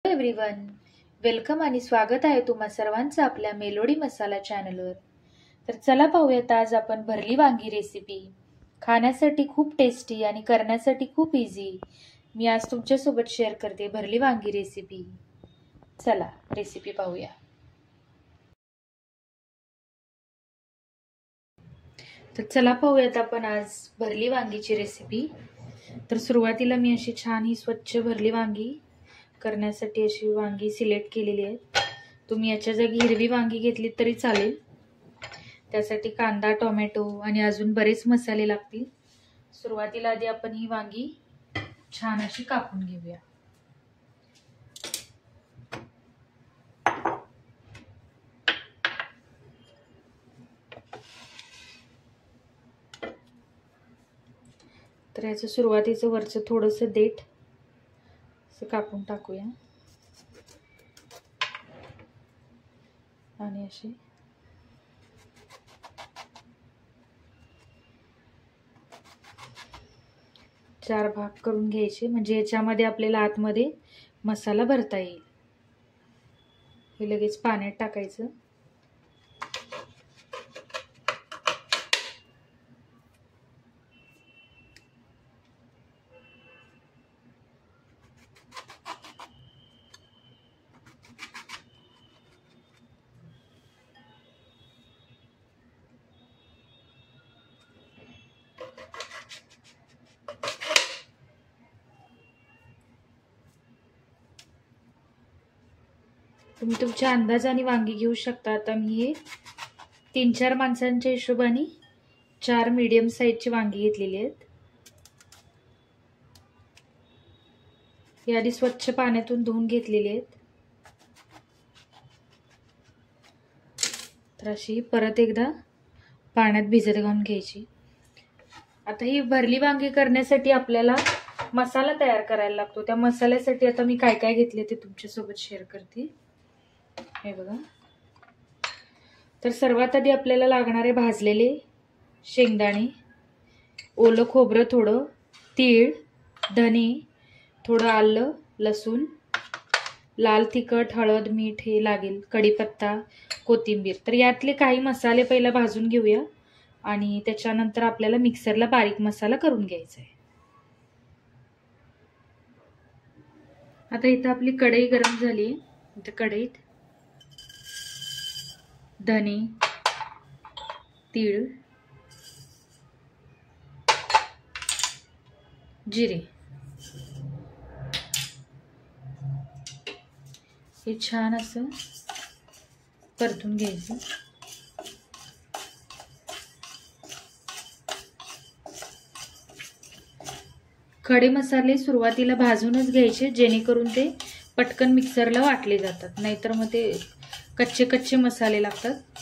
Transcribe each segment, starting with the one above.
Everyone, welcome आणि स्वागत आहे तुम्हा सर्वांचं आपल्या मेलोडी मसाला चॅनलवर। तर चला पाहूयात आज आपण भरली वांगी रेसिपी। खाण्यासाठी खूप टेस्टी आणि करण्यासाठी खूप इझी मी आज तुमच्यासोबत शेअर करते भरली वांगी रेसिपी। चला रेसिपी पाहूया। तर चला पाहूयात आपण आज भरली वांगीची रेसिपी। तर सुरुवातीला मी अशी छान ही स्वच्छ भरली वांगी करण्यासाठी अशी वांगी सिलेक्ट केलेली आहेत। तुम्ही याच्या जागी हिरवी वांगी घेतली तरी चालेल। त्यासाठी कांदा, टोमॅटो आणि अजून बरेच मसाले लागतील। सुरुवातीला आधी आपण ही वांगी छान अशी कापून घेऊया। तर याचं सुरुवातीचं वरचं थोडंसं देठ असं कापून टाकूया आणि असे चार भाग करून घ्यायचे, म्हणजे याच्यामध्ये आपल्याला आतमध्ये मसाला भरता येईल। हे लगेच पाण्यात टाकायचं। तुम्ही तुमच्या अंदाजाने वांगी घेऊ शकता। आता मी हे 3-4 माणसांच्या हिशोबाने 4 मीडियम साईजची वांगी घेतलेली आहेत। ही आधी स्वच्छ पाण्यातून धुवून घेतलेली आहेत। तर अशी परत एकदा पाण्यात भिजत घालून घ्यायची। आता ही भरली वांगी करण्यासाठी आपल्याला मसाला तयार करायला लागतो। त्या मसाल्यासाठी आता मी काय काय घेतले ते तुमच्यासोबत शेअर करते। हे बघा, तर सर्वात आधी आपल्याला लागणारे भाजलेले शेंगदाणे, ओलं खोबरं थोडं, तीळ, धने, थोडं आलं, लसूण, लाल तिखट, हळद, मीठ हे लागेल, कढीपत्ता, कोथिंबीर। तर यातले काही मसाले पहिला भाजून घेऊया आणि त्याच्यानंतर आपल्याला मिक्सरला बारीक मसाला करून घ्यायचा आहे। आता इथं आपली कढई गरम झाली आहे। इथं कढईत धने, तीळ, जिरे हे छान असं परतून घ्यायचं। खडे मसाले सुरुवातीला भाजूनच घ्यायचे, जेणेकरून ते पटकन मिक्सरला वाटले जातात, नाहीतर मग ते कच्चे कच्चे मसाले लागतात।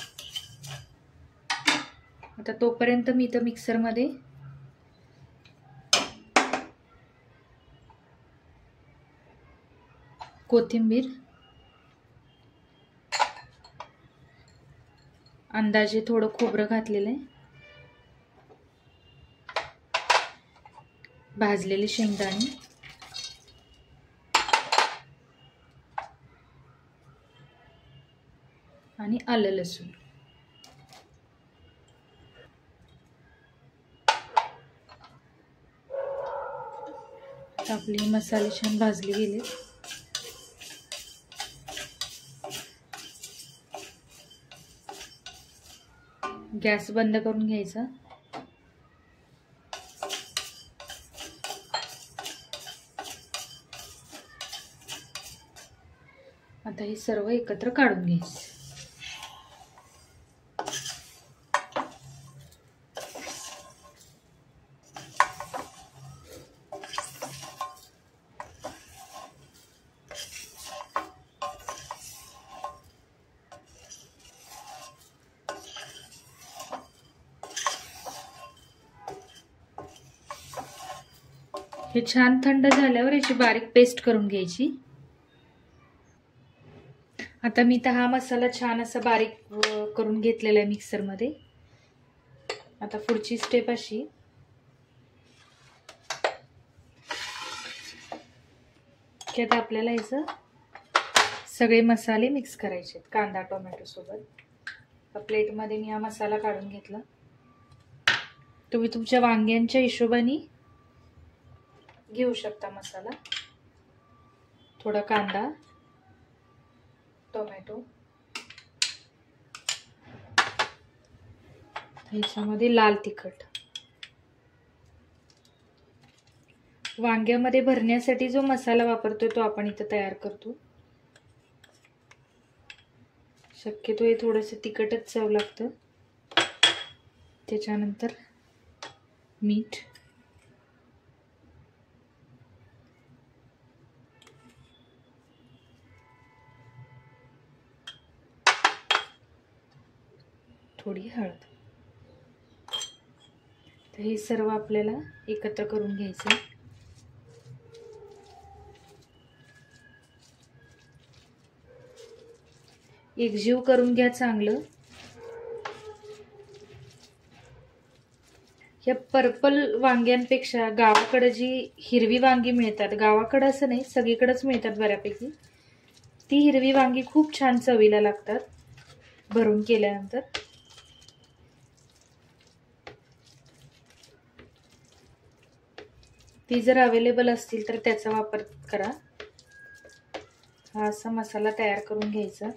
आता तोपर्यंत मी इथं मिक्सरमध्ये कोथिंबीर, अंदाजे थोडं खोबरं घातलेलं आहे, भाजलेले शेंगदाणे आणि आलं, लसूण। आपले मसाले छान भाजले गेले। गॅस बंद करून घ्यायचा। आता हे सर्व एकत्र काढून घ्यायचं। हे छान थंड झाल्यावर याची बारीक पेस्ट करून घ्यायची। आता मी तर हा मसाला छान असा बारीक करून घेतलेला आहे मिक्सर मध्ये। आता पुढची स्टेप अशी, की आता आपल्याला याचं सगळे मसाले मिक्स करायचे कांदा टोमॅटो सोबत। प्लेटमध्ये मी हा मसाला काढून घेतला। तुम्ही तुमच्या वांग्यांच्या हिशोबाने घेऊ शकता मसाला। थोडा कांदा टोमॅटो, ह्याच्यामध्ये लाल तिखट। वांग्यामध्ये भरण्यासाठी जो मसाला वापरतो तो आपण इथं तयार करतो। शक्यतो हे थोडंसं तिखटच चव लागतं। त्याच्यानंतर मीठ, थोडी हळद। तर हे सर्व आपल्याला एकत्र करून घ्यायचं। एकजीव करून घ्या चांगलं। या पर्पल वांग्यांपेक्षा गावाकडे जी हिरवी वांगी मिळतात, गावाकडे असं नाही सगळीकडेच मिळतात बऱ्यापैकी, ती हिरवी वांगी खूप छान चवीला लागतात भरून केल्यानंतर। ती जर अवेलेबल असतील तर त्याचा वापर करा। हा असा मसाला तयार करून घ्यायचा।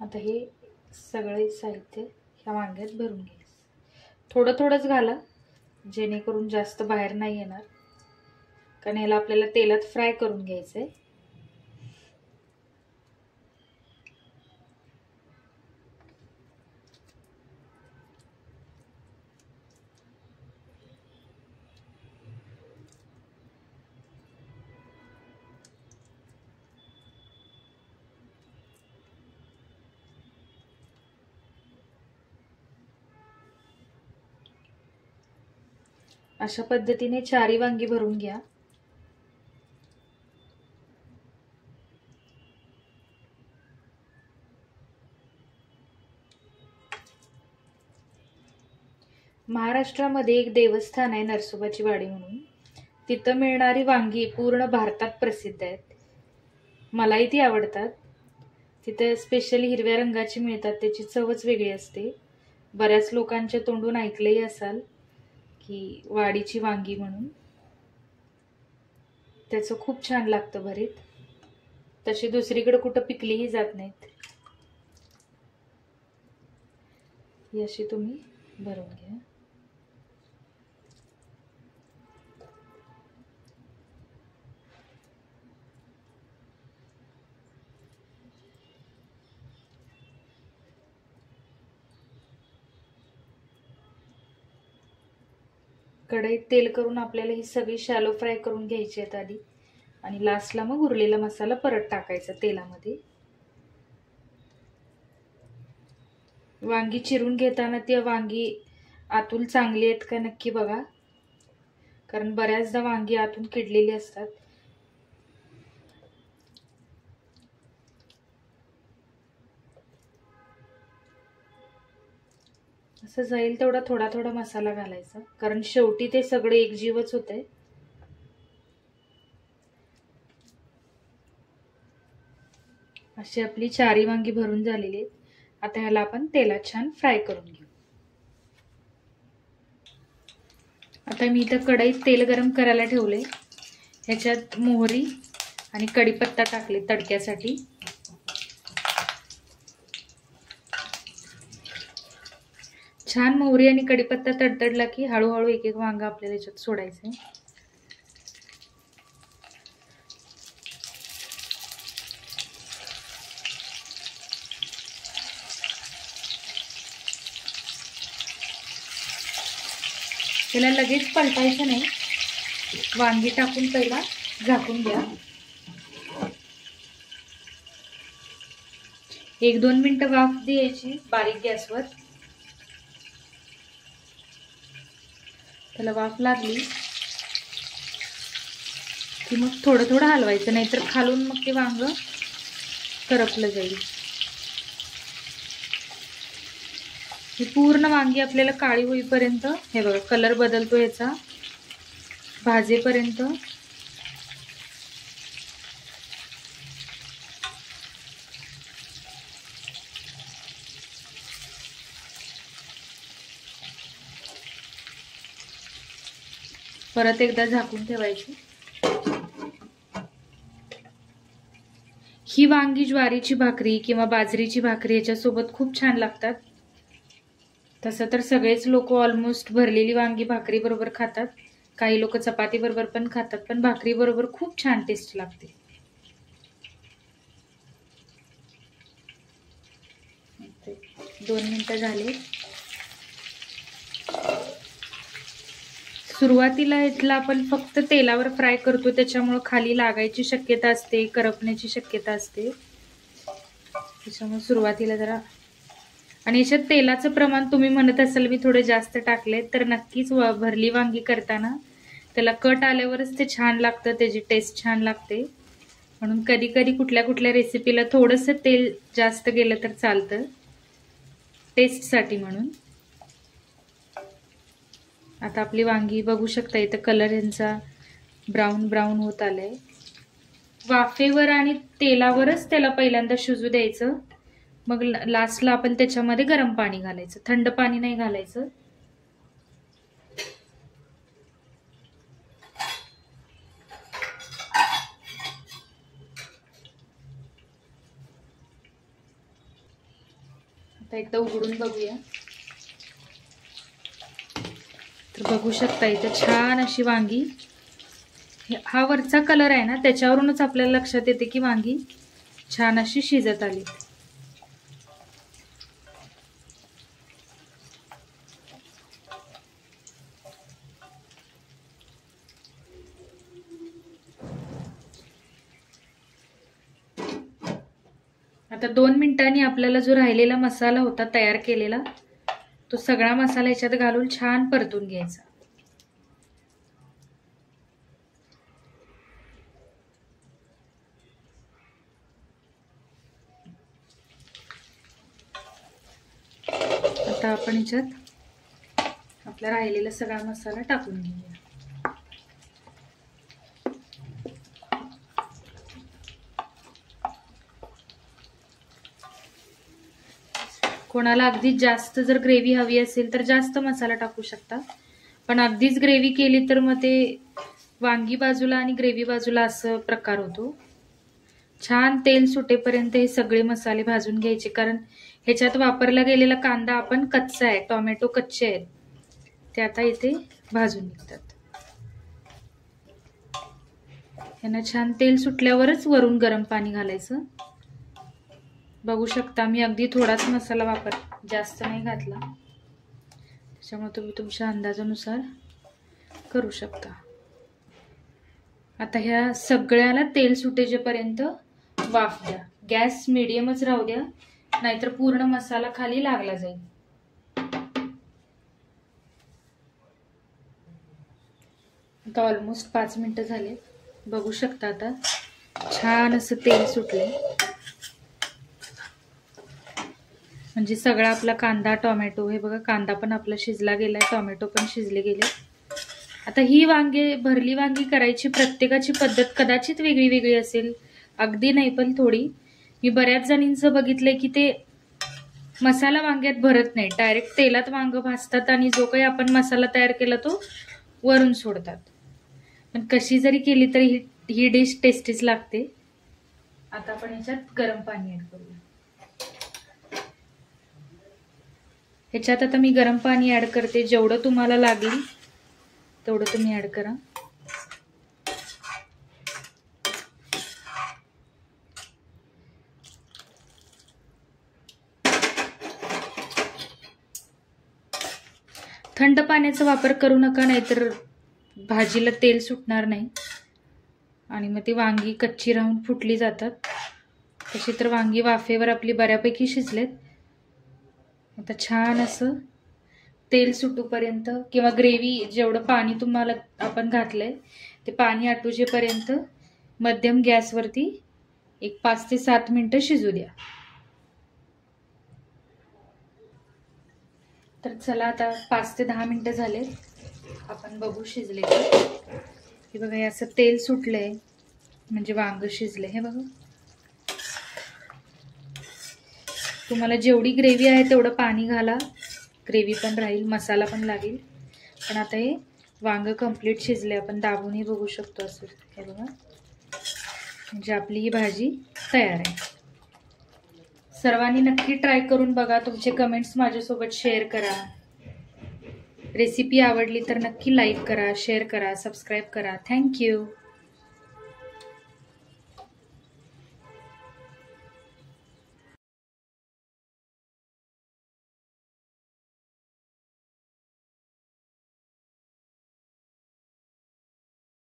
आता हे सगळे साहित्य ह्या वांग्यात भरून घ्यायचं। थोडं थोडंच घाला जेणेकरून जास्त बाहेर नाही येणार, कारण ह्याला आपल्याला तेलात फ्राय करून घ्यायचंय। अशा पद्धतीने 4 वांगी भरून घ्या। महाराष्ट्रामध्ये एक देवस्थान आहे नरसोबाची वाडी म्हणून, तिथं मिळणारी वांगी पूर्ण भारतात प्रसिद्ध आहेत। मलाही ती आवडतात। तिथे स्पेशली हिरव्या रंगाची मिळतात, त्याची चवच वेगळी असते। बऱ्याच लोकांच्या तोंडून ऐकलेही असाल की वाडीची वांगी म्हणून, त्याचं खूप छान लागतं भरीत। तशी दुसरीकडे कुठं पिकलीही जात नाहीत। ही अशी तुम्ही भरून घ्या। कढईत तेल करून आपल्याला ही सगळी शॅलो फ्राय करून घ्यायची आहेत आधी, आणि लास्टला मग उरलेला मसाला परत टाकायचा तेलामध्ये। वांगी चिरून घेताना ती वांगी आतून चांगली आहेत का नक्की बघा, कारण बऱ्याचदा वांगी आतून किडलेली असतात। असं जाईल तेवढा थोडा थोडा मसाला घालायचा, कारण शेवटी ते सगळे एकजीवच होते। अशी आपली 4 वांगी भरून झालेली आहेत। आता ह्याला आपण तेलात छान फ्राय करून घेऊ। आता मी इथं कढईत तेल गरम करायला ठेवले। ह्याच्यात मोहरी आणि कढीपत्ता टाकले तडक्यासाठी। छान मोहरी आणि कढीपत्ता तडतडला की हळूहळू एक एक वांगा आपल्याला याच्यात सोडायचंय। त्याला लगेच पलटायचं नाही, वांगी टाकून पहिला झाकून घ्या। 1-2 मिनिटं वाफ द्यायची बारीक गॅसवर। त्याला वाफ लागली की मग थोडं थोडं हलवायचं, नाहीतर खालून मग ते वांग करपलं जाईल। ही पूर्ण वांगी आपल्याला काळी होईपर्यंत, हे बघा कलर बदलतो याचा, भाजेपर्यंत परत एकदा झाकून ठेवायची. ही वांगी ज्वारीची भाकरी किंवा बाजरीची भाकरी याच्यासोबत खूप छान लागतात. तसं तर सगळेच लोक ऑलमोस्ट भरलेली वांगी भाकरी बरोबर खातात, काही लोक चपाती बरोबर पण खातात, पण भाकरी बरोबर खूप छान टेस्ट लागते. दोन मिनिटं झाले. सुरुवातीला इथला आपण फक्त तेलावर फ्राय करतो, त्याच्यामुळे खाली लागायची शक्यता असते, करपण्याची शक्यता असते. त्याच्यामुळे सुरुवातीला जरा, आणि याच्यात तेलाचं प्रमाण तुम्ही म्हणत असाल मी थोडे जास्त टाकले, तर नक्कीच भरली वांगी करताना त्याला कट आल्यावरच ते छान लागतं, त्याची टेस्ट छान लागते. म्हणून कधी कधी कुठल्या कुठल्या रेसिपीला थोडंसं तेल जास्त गेलं तर चालतं, टेस्टसाठी म्हणून. आता आपली वांगी बघू शकता, इथं कलर यांचा ब्राऊन ब्राऊन होत आलाय. वाफेवर आणि तेलावरच त्याला पहिल्यांदा शिजू द्यायचं, मग लास्टला आपण त्याच्यामध्ये गरम पाणी घालायचं, थंड पाणी नाही घालायचं. आता एकदा उघडून बघूया. तर बघू शकता इथं छान अशी वांगी, हा वरचा कलर आहे ना त्याच्यावरूनच आपल्याला लक्षात येते की वांगी छान अशी शिजत आली. आता 2 मिनिटांनी आपल्याला जो राहिलेला मसाला होता तयार केलेला, तो सगळा मसाला याच्यात घालून छान परतून घ्यायचा. आता आपण याच्यात आपला राहिलेला सगळा मसाला टाकून घेऊया. कोणाला अगदी जास्त जर ग्रेव्ही हवी असेल तर जास्त मसाला टाकू शकता, पण अगदीच ग्रेव्ही केली तर मग ते वांगी बाजूला आणि ग्रेव्ही बाजूला असं प्रकार होतो. छान तेल सुटेपर्यंत हे सगळे मसाले भाजून घ्यायचे, कारण ह्याच्यात वापरला गेलेला कांदा आपण कच्चा आहे, टोमॅटो कच्चे आहेत, ते आता इथे भाजून निघतात. यांना छान तेल सुटल्यावरच वरून गरम पाणी घालायचं. बघू शकता मी अगदी थोडाच मसाला जास्त नाही घातला, त्याच्यामुळे तुम्ही तुमच्या अंदाजानुसार करू शकता. आता ह्या सगळ्याला तेल सुटेपर्यंत वाफ द्या, गॅस मीडियमच राहू द्या, नाहीतर पूर्ण मसाला खाली लागला जाईल. आता ऑलमोस्ट 5 मिनिटं झाले. बघू शकता आता छान असं तेल सुटले, म्हणजे सगळा आपला कांदा टोमॅटो, हे बघा कांदा पण आपला शिजला गेलाय, टोमॅटो पण शिजले गेले. आता ही भरली वांगी करायची प्रत्येकाची पद्धत कदाचित वेगळी वेगळी असेल, अगदी नाही पण थोडी. मी बऱ्याच जणींचं बघितलंय की ते मसाला वांग्यात भरत नाही, डायरेक्ट तेलात वांग भाजतात आणि जो काही आपण मसाला तयार केला तो वरून सोडतात. पण कशी जरी केली तरी ही डिश टेस्टीच लागते. आता आपण याच्यात गरम पाणी ऍड करूया. ह्याच्यात आता मी गरम पाणी ऍड करते, जेवढं तुम्हाला लागेल तेवढं तुम्ही ऍड करा. थंड पाण्याचा वापर करू नका, नाहीतर भाजीला तेल सुटणार नाही आणि मग ती वांगी कच्ची राहून फुटली जातात. तशी तर वांगी वाफेवर आपली बऱ्यापैकी शिजलेत. आता छान असं तेल सुटूपर्यंत किंवा ग्रेव्ही जेवढं पाणी तुम्हाला आपण घातलंय ते पाणी आटूजेपर्यंत मध्यम गॅसवरती एक 5 ते 7 मिनिटं शिजू द्या. तर चला आता 5 ते 10 मिनिटं झाले, आपण बघू शिजले की. हे बघा, हे असं तेल सुटलंय म्हणजे वांग शिजले. हे बघा, तुम्हाला जेवढी ग्रेव्ही आहे तेवढं पाणी घाला, ग्रेव्ही पण राहील, मसाला पण लागेल. पण आता हे वांग कंप्लीट शिजले, आपण दाबूनही बघू शकतो असं. हे बघा, म्हणजे आपली ही भाजी तयार आहे. सर्वांनी नक्की ट्राय करून बघा, तुमचे कमेंट्स माझ्यासोबत शेअर करा. रेसिपी आवडली तर नक्की लाईक करा, शेअर करा, सबस्क्राईब करा. थँक्यू.